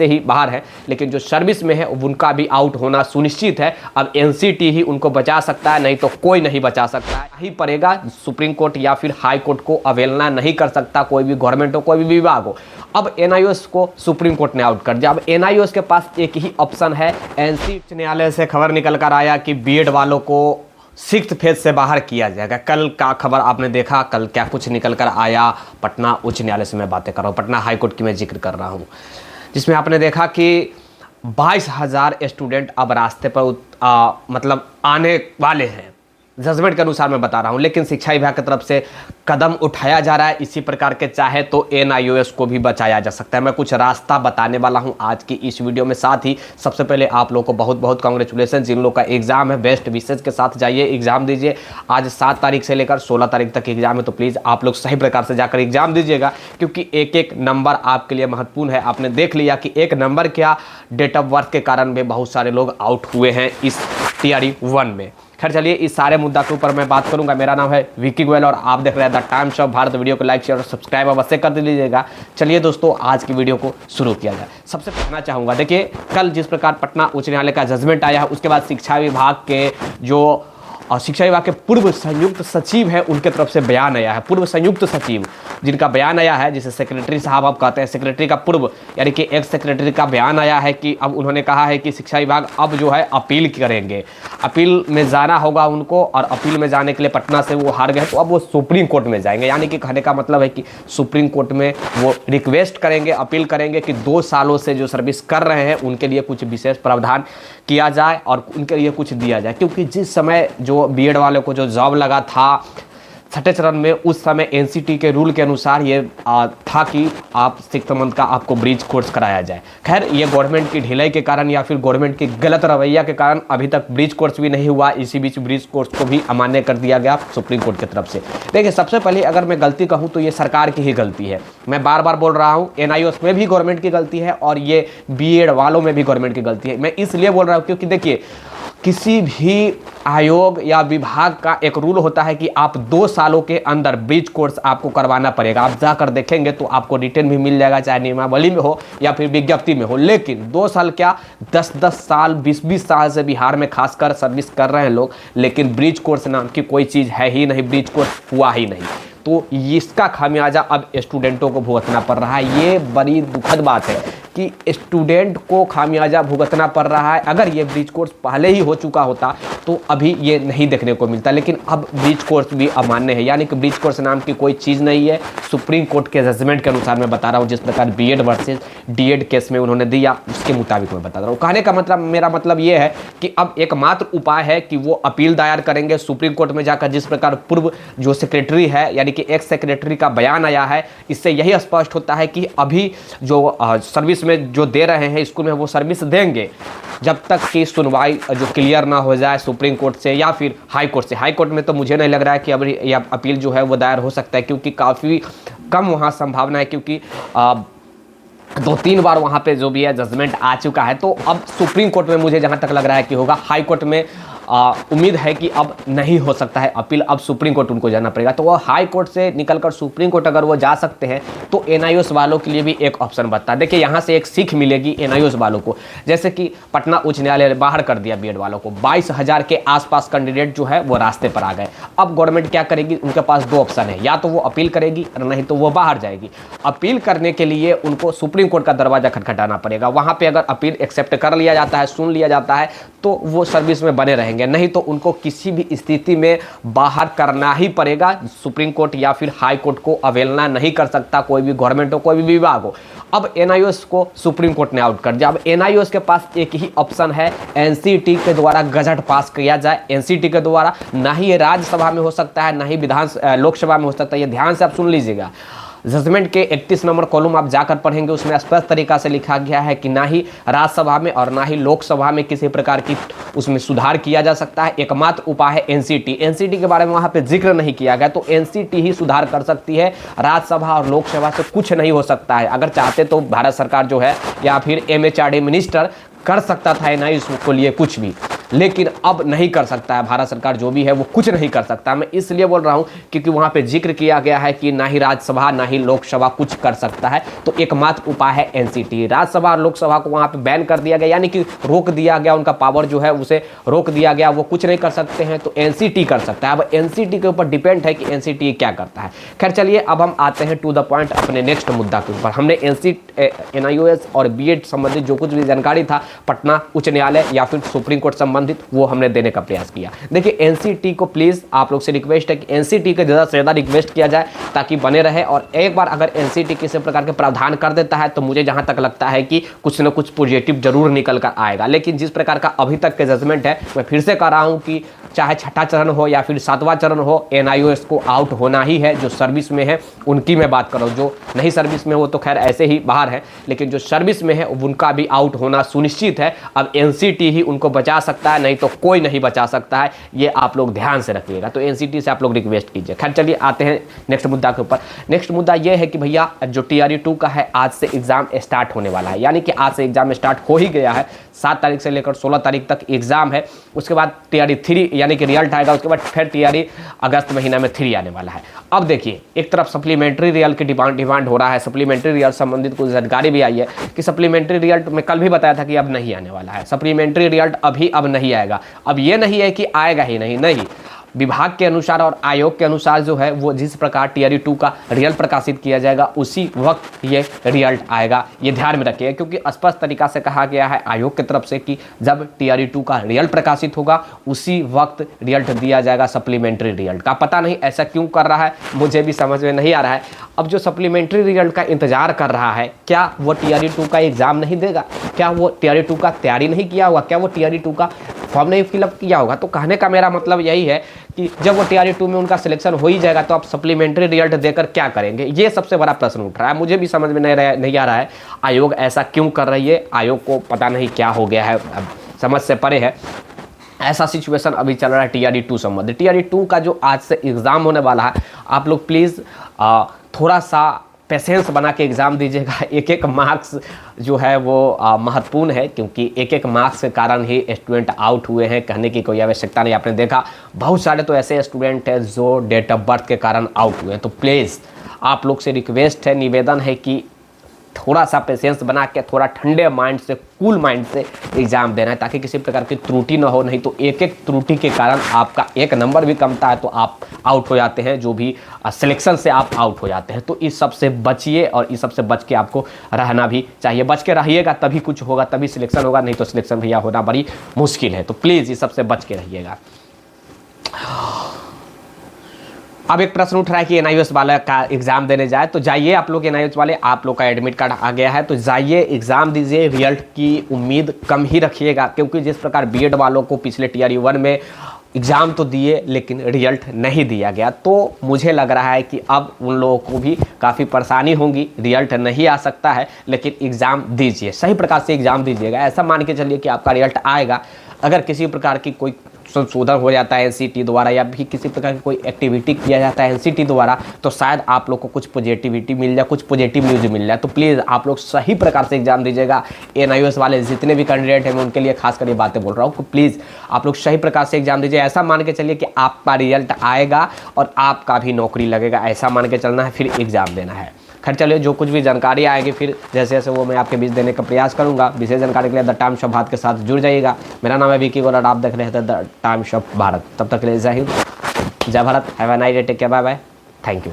वैसे ही बाहर है, लेकिन जो सर्विस में है उनका भी आउट होना सुनिश्चित है। अब एनसीटी ही उनको बचा सकता है, नहीं तो कोई नहीं बचा सकता है ही पड़ेगा। सुप्रीम कोर्ट या फिर हाई कोर्ट को अवहेलना नहीं कर सकता कोई भी गवर्नमेंट हो, कोई भी विभाग हो। अब एनआईओएस को सुप्रीम कोर्ट ने आउट कर दिया। अब एनआईओएस के पास एक ही ऑप्शन है, एनसीटी न्यायालय से खबर निकल कर आया कि बीएड वालों को 6th फेज से बाहर किया जाएगा। कल का खबर आपने देखा, कल क्या कुछ निकल कर आया। पटना उच्च न्यायालय से मैं बातें कर रहा हूँ, पटना हाई कोर्ट की मैं जिक्र कर रहा हूँ, जिसमें आपने देखा कि 22,000 स्टूडेंट अब रास्ते पर मतलब आने वाले हैं। जजमेंट के अनुसार मैं बता रहा हूं, लेकिन शिक्षा विभाग की तरफ से कदम उठाया जा रहा है। इसी प्रकार के चाहे तो एनआईओएस को भी बचाया जा सकता है। मैं कुछ रास्ता बताने वाला हूं आज की इस वीडियो में। साथ ही सबसे पहले आप लोगों को बहुत बहुत कांग्रेचुलेसन, जिन लोगों का एग्जाम है बेस्ट विशेष के साथ जाइए एग्जाम दीजिए। आज 7 तारीख से लेकर 16 तारीख तक एग्जाम है, तो प्लीज़ आप लोग सही प्रकार से जाकर एग्जाम दीजिएगा, क्योंकि एक एक नंबर आपके लिए महत्वपूर्ण है। आपने देख लिया कि एक नंबर क्या, डेट ऑफ बर्थ के कारण भी बहुत सारे लोग आउट हुए हैं इस टीआरई 1 में। खैर चलिए, इस सारे मुद्दा के ऊपर मैं बात करूंगा। मेरा नाम है विकी गोयल और आप देख रहे हैं the times of Bharat. Video को लाइक शेयर और सब्सक्राइब अवश्य कर दीजिएगा। चलिए दोस्तों, आज की वीडियो को शुरू किया जाए। सबसे कहना चाहूँगा, देखिए कल जिस प्रकार पटना उच्च न्यायालय का जजमेंट आया है, उसके बाद शिक्षा विभाग के जो शिक्षा विभाग के पूर्व संयुक्त सचिव है उनके तरफ से बयान आया है। पूर्व संयुक्त सचिव जिनका बयान आया है, जिसे सेक्रेटरी साहब आप कहते हैं, सेक्रेटरी का पूर्व यानी कि एक्स सेक्रेटरी का बयान आया है कि अब उन्होंने कहा है कि शिक्षा विभाग अब जो है अपील करेंगे। अपील में जाना होगा उनको, और अपील में जाने के लिए पटना से वो हार गए तो अब वो सुप्रीम कोर्ट में जाएंगे। यानी कि कहने का मतलब है कि सुप्रीम कोर्ट में वो रिक्वेस्ट करेंगे, अपील करेंगे कि 2 सालों से जो सर्विस कर रहे हैं उनके लिए कुछ विशेष प्रावधान किया जाए और उनके लिए कुछ दिया जाए। क्योंकि जिस समय जो बीएड वालों को जो जॉब लगा था 6ठे चरण में, उस समय एनसीटी के रूल के अनुसार ये था कि आप 6th मंथ का आपको ब्रिज कोर्स कराया जाए। खैर, ये गवर्नमेंट की ढिलाई के कारण या फिर गवर्नमेंट की गलत रवैया के कारण अभी तक ब्रिज कोर्स भी नहीं हुआ। इसी बीच ब्रिज कोर्स को भी अमान्य कर दिया गया सुप्रीम कोर्ट की तरफ से। देखिए, सबसे पहले अगर मैं गलती कहूँ तो ये सरकार की ही गलती है। मैं बार बार बोल रहा हूँ, एनआईओएस में भी गवर्नमेंट की गलती है और ये बीएड वालों में भी गवर्नमेंट की गलती है। मैं इसलिए बोल रहा हूँ क्योंकि देखिए, किसी भी आयोग या विभाग का एक रूल होता है कि आप 2 सालों के अंदर ब्रिज कोर्स आपको करवाना पड़ेगा। आप जाकर देखेंगे तो आपको रिटर्न भी मिल जाएगा, चाहे नियमावली में हो या फिर विज्ञप्ति में हो। लेकिन 2 साल क्या, 10-10 साल 20-20 साल से बिहार में खासकर सर्विस कर रहे हैं लोग, लेकिन ब्रिज कोर्स नाम की कोई चीज़ है ही नहीं, ब्रिज कोर्स हुआ ही नहीं। तो इसका खामियाजा अब स्टूडेंटों को भुगतना पड़ रहा है। ये बड़ी दुखद बात है कि स्टूडेंट को खामियाजा भुगतना पड़ रहा है। अगर ये ब्रिज कोर्स पहले ही हो चुका होता तो अभी ये नहीं देखने को मिलता, लेकिन अब ब्रिज कोर्स भी अमान्य है। यानी कि ब्रिज कोर्स नाम की कोई चीज़ नहीं है। सुप्रीम कोर्ट के जजमेंट के अनुसार मैं बता रहा हूँ, जिस प्रकार बीएड वर्सेस डीएड केस में उन्होंने दिया उसके मुताबिक मैं बता रहा हूँ। कहने का मतलब, मेरा मतलब ये है कि अब एकमात्र उपाय है कि वो अपील दायर करेंगे सुप्रीम कोर्ट में जाकर। जिस प्रकार पूर्व जो सेक्रेटरी है यानी कि एक्स सेक्रेटरी का बयान आया है, इससे यही स्पष्ट होता है कि अभी जो सर्विस में जो दे रहे हैं स्कूल में, वो सर्विस देंगे जब तक कि सुनवाई जो क्लियर ना हो जाए सुप्रीम कोर्ट से या फिर हाई कोर्ट से। हाई कोर्ट में तो मुझे नहीं लग रहा है कि अब यह अपील जो है वो दायर हो सकता है, क्योंकि काफ़ी कम वहाँ संभावना है, क्योंकि 2-3 बार वहाँ पे जो भी है जजमेंट आ चुका है। तो अब सुप्रीम कोर्ट में मुझे जहाँ तक लग रहा है कि होगा। हाई कोर्ट में उम्मीद है कि अब नहीं हो सकता है अपील, अब सुप्रीम कोर्ट उनको जाना पड़ेगा। तो वो हाई कोर्ट से निकलकर सुप्रीम कोर्ट अगर वो जा सकते हैं तो एनआईओएस वालों के लिए भी एक ऑप्शन बनता है। देखिए, यहाँ से एक सीख मिलेगी एनआईओएस वालों को। जैसे कि पटना उच्च न्यायालय ने बाहर कर दिया बीएड वालों को, 22,000 के आसपास कैंडिडेट जो है वो रास्ते पर आ गए। अब गवर्नमेंट क्या करेगी, उनके पास 2 ऑप्शन है, या तो वो अपील करेगी और नहीं तो वो बाहर जाएगी। अपील करने के लिए उनको सुप्रीम कोर्ट का दरवाजा खटखटाना पड़ेगा। वहाँ पर अगर अपील एक्सेप्ट कर लिया जाता है, सुन लिया जाता है, तो वो सर्विस में बने रहेंगे, नहीं तो उनको किसी भी स्थिति में बाहर करना ही पड़ेगा। सुप्रीम कोर्ट या फिर हाई कोर्ट को अवहेलना नहीं कर सकता कोई भी गवर्नमेंट हो, कोई भी विभाग हो। अब एनआईओएस को सुप्रीम कोर्ट ने आउट कर दिया। अब एनआईओएस के पास एक ही ऑप्शन है, एनसीटी के द्वारा गजट पास किया जाए। एनसीटी के द्वारा ना ही ये राज्यसभा में हो सकता है, ना ही लोकसभा में हो सकता है। ये ध्यान से आप सुन लीजिएगा। जजमेंट के 31 नंबर कॉलम आप जाकर पढ़ेंगे, उसमें स्पष्ट तरीका से लिखा गया है कि ना ही राज्यसभा में और ना ही लोकसभा में किसी प्रकार की उसमें सुधार किया जा सकता है। एकमात्र उपाय है एनसीटी। एनसीटी के बारे में वहाँ पे जिक्र नहीं किया गया, तो एनसीटी ही सुधार कर सकती है। राज्यसभा और लोकसभा से कुछ नहीं हो सकता है। अगर चाहते तो भारत सरकार जो है या फिर एमएचआरडी मिनिस्टर कर सकता था एनआईओएस को लिए कुछ भी, लेकिन अब नहीं कर सकता है भारत सरकार, जो भी है वो कुछ नहीं कर सकता। मैं इसलिए बोल रहा हूं क्योंकि वहां पे जिक्र किया गया है कि ना ही राज्यसभा ना ही लोकसभा कुछ कर सकता है, तो एकमात्र उपाय है एनसीटी। राज्यसभा और लोकसभा को वहां पे बैन कर दिया गया, यानी कि रोक दिया गया, उनका पावर जो है उसे रोक दिया गया, वो कुछ नहीं कर सकते हैं, तो एनसीटी कर सकता है। अब एनसीटी के ऊपर डिपेंड है कि एनसीटी क्या करता है। खैर चलिए, अब हम आते हैं टू द पॉइंट अपने नेक्स्ट मुद्दा के ऊपर। हमने एनआईओएस और बीएड संबंधित जो कुछ भी जानकारी था पटना उच्च न्यायालय या फिर सुप्रीम कोर्ट संबंधित, वो हमने देने का प्रयास किया। देखिए एनसीटी को प्लीज आप लोग से रिक्वेस्ट है कि एनसीटी को ज़्यादा से ज़्यादा रिक्वेस्ट किया जाए ताकि बने रहे, और एक बार अगर एनसीटी किसी प्रकार के प्रावधान कर देता है तो मुझे जहां तक लगता है कि कुछ न कुछ पॉजिटिव जरूर निकल कर आएगा। लेकिन जिस प्रकार का अभी तक के जजमेंट है, मैं फिर से कह रहा हूं कि चाहे छठा चरण हो या फिर सातवां चरण हो, एनआईओएस को आउट होना ही है। जो सर्विस में है उनकी मैं बात कर रहा हूँ, जो नहीं सर्विस में हो तो खैर ऐसे ही बाहर है, लेकिन जो सर्विस में है उनका भी आउट होना सुनिश्चित है। अब एनसीटी ही उनको बचा सकता है, नहीं तो कोई नहीं बचा सकता है, ये आप लोग ध्यान से रखिएगा। तो एनसीटी से आप लोग रिक्वेस्ट कीजिए। खैर चलिए आते हैं नेक्स्ट मुद्दा के ऊपर। नेक्स्ट मुद्दा ये है कि भैया जो टीआरई 2 का है, आज से एग्जाम स्टार्ट होने वाला है, यानी कि आज से एग्जाम स्टार्ट हो ही गया है। 7 तारीख से लेकर 16 तारीख तक एग्जाम है। उसके बाद टीआरई 3 यानी कि रिजल्ट आएगा, उसके बाद फिर टीआरई अगस्त महीना में 3 आने वाला है। अब देखिए, एक तरफ सप्लीमेंट्री रिजल्ट की डिमांड हो रहा है, सप्लीमेंट्री रिजल्ट संबंधित कुछ जानकारी भी आई है कि सप्लीमेंट्री रिजल्ट में कल भी बताया था कि अब नहीं आने वाला है। सप्लीमेंट्री रिजल्ट अब नहीं आएगा। अब ये नहीं है कि आएगा ही नहीं, विभाग के अनुसार और आयोग के अनुसार जो है वो जिस प्रकार टीआरई 2 का रिजल्ट प्रकाशित किया जाएगा उसी वक्त ये रिजल्ट आएगा। ये ध्यान में रखिए, क्योंकि स्पष्ट तरीका से कहा गया है आयोग की तरफ से कि जब टीआरई 2 का रिजल्ट प्रकाशित होगा उसी वक्त रिजल्ट दिया जाएगा सप्लीमेंट्री रिजल्ट का। पता नहीं ऐसा क्यों कर रहा है, मुझे भी समझ में नहीं आ रहा है। अब जो सप्लीमेंट्री रिजल्ट का इंतजार कर रहा है, क्या वो टीआरई 2 का एग्जाम नहीं देगा? क्या वो टीआरई 2 का तैयारी नहीं किया होगा? क्या वो टीआरई 2 का फॉर्म नहीं फिलअप किया होगा? तो कहने का मेरा मतलब यही है कि जब वो टीआरई 2 में उनका सिलेक्शन हो ही जाएगा तो आप सप्लीमेंट्री रिजल्ट देकर क्या करेंगे? ये सबसे बड़ा प्रश्न उठ रहा है। मुझे भी समझ में नहीं आ रहा है आयोग ऐसा क्यों कर रही है। आयोग को पता नहीं क्या हो गया है, अब समझ से परे है। ऐसा सिचुएशन अभी चल रहा है टीआरई 2 संबंधित। टीआरई 2 का जो आज से एग्ज़ाम होने वाला है, आप लोग प्लीज़ थोड़ा सा पेशेंस बना के एग्ज़ाम दीजिएगा। एक एक मार्क्स जो है वो महत्वपूर्ण है, क्योंकि एक एक मार्क्स के कारण ही स्टूडेंट आउट हुए हैं। कहने की कोई आवश्यकता नहीं। आपने देखा बहुत सारे तो ऐसे स्टूडेंट हैं जो डेट ऑफ बर्थ के कारण आउट हुए हैं। तो प्लीज़ आप लोग से रिक्वेस्ट है, निवेदन है कि थोड़ा सा पेशेंस बना के, थोड़ा ठंडे माइंड से, कूल माइंड से एग्ज़ाम देना है, ताकि किसी प्रकार की त्रुटि ना हो। नहीं तो एक एक त्रुटि के कारण आपका एक नंबर भी कमता है तो आप आउट हो जाते हैं, जो भी सिलेक्शन से आप आउट हो जाते हैं। तो इस सब से बचिए, और इस सब से बच के आपको रहना भी चाहिए। बच के रहिएगा तभी कुछ होगा, तभी सिलेक्शन होगा, नहीं तो सिलेक्शन भैया होना बड़ी मुश्किल है। तो प्लीज़ इस सब से बच के रहिएगा। अब एक प्रश्न उठ रहा है कि एनआईओएस वाला का एग्जाम देने जाए, तो जाइए आप लोग एनआईओएस वाले, आप लोग का एडमिट कार्ड आ गया है तो जाइए एग्जाम दीजिए। रिजल्ट की उम्मीद कम ही रखिएगा, क्योंकि जिस प्रकार बीएड वालों को पिछले टीआरई 1 में एग्ज़ाम तो दिए लेकिन रिजल्ट नहीं दिया गया, तो मुझे लग रहा है कि अब उन लोगों को भी काफ़ी परेशानी होगी। रिजल्ट नहीं आ सकता है लेकिन एग्ज़ाम दीजिए, सही प्रकार से एग्ज़ाम दीजिएगा। ऐसा मान के चलिए कि आपका रिजल्ट आएगा, अगर किसी प्रकार की कोई संशोधन हो जाता है एनसीटी द्वारा, या भी किसी प्रकार की कोई एक्टिविटी किया जाता है एनसीटी द्वारा, तो शायद आप लोग को कुछ पॉजिटिविटी मिल जाए, कुछ पॉजिटिव न्यूज़ मिल जाए। तो प्लीज़ आप लोग सही प्रकार से एग्जाम दीजिएगा। एनआईओएस वाले जितने भी कैंडिडेट हैं मैं उनके लिए खास कर ये बातें बोल रहा हूँ कि प्लीज़ आप लोग सही प्रकार से एग्जाम दीजिए। ऐसा मान के चलिए कि आपका रिजल्ट आएगा और आपका भी नौकरी लगेगा, ऐसा मान के चलना है, फिर एग्ज़ाम देना है। खैर चलिए, जो कुछ भी जानकारी आएगी फिर जैसे जैसे वो मैं आपके बीच देने का प्रयास करूंगा। विशेष जानकारी के लिए द टाइम्स ऑफ भारत के साथ जुड़ जाइएगा। मेरा नाम है विकी गोलर, आप देख रहे थे द टाइम्स ऑफ भारत। तब तक के लिए जय हिंद, जय Bharat, have a nice day, take care, bye bye, thank you.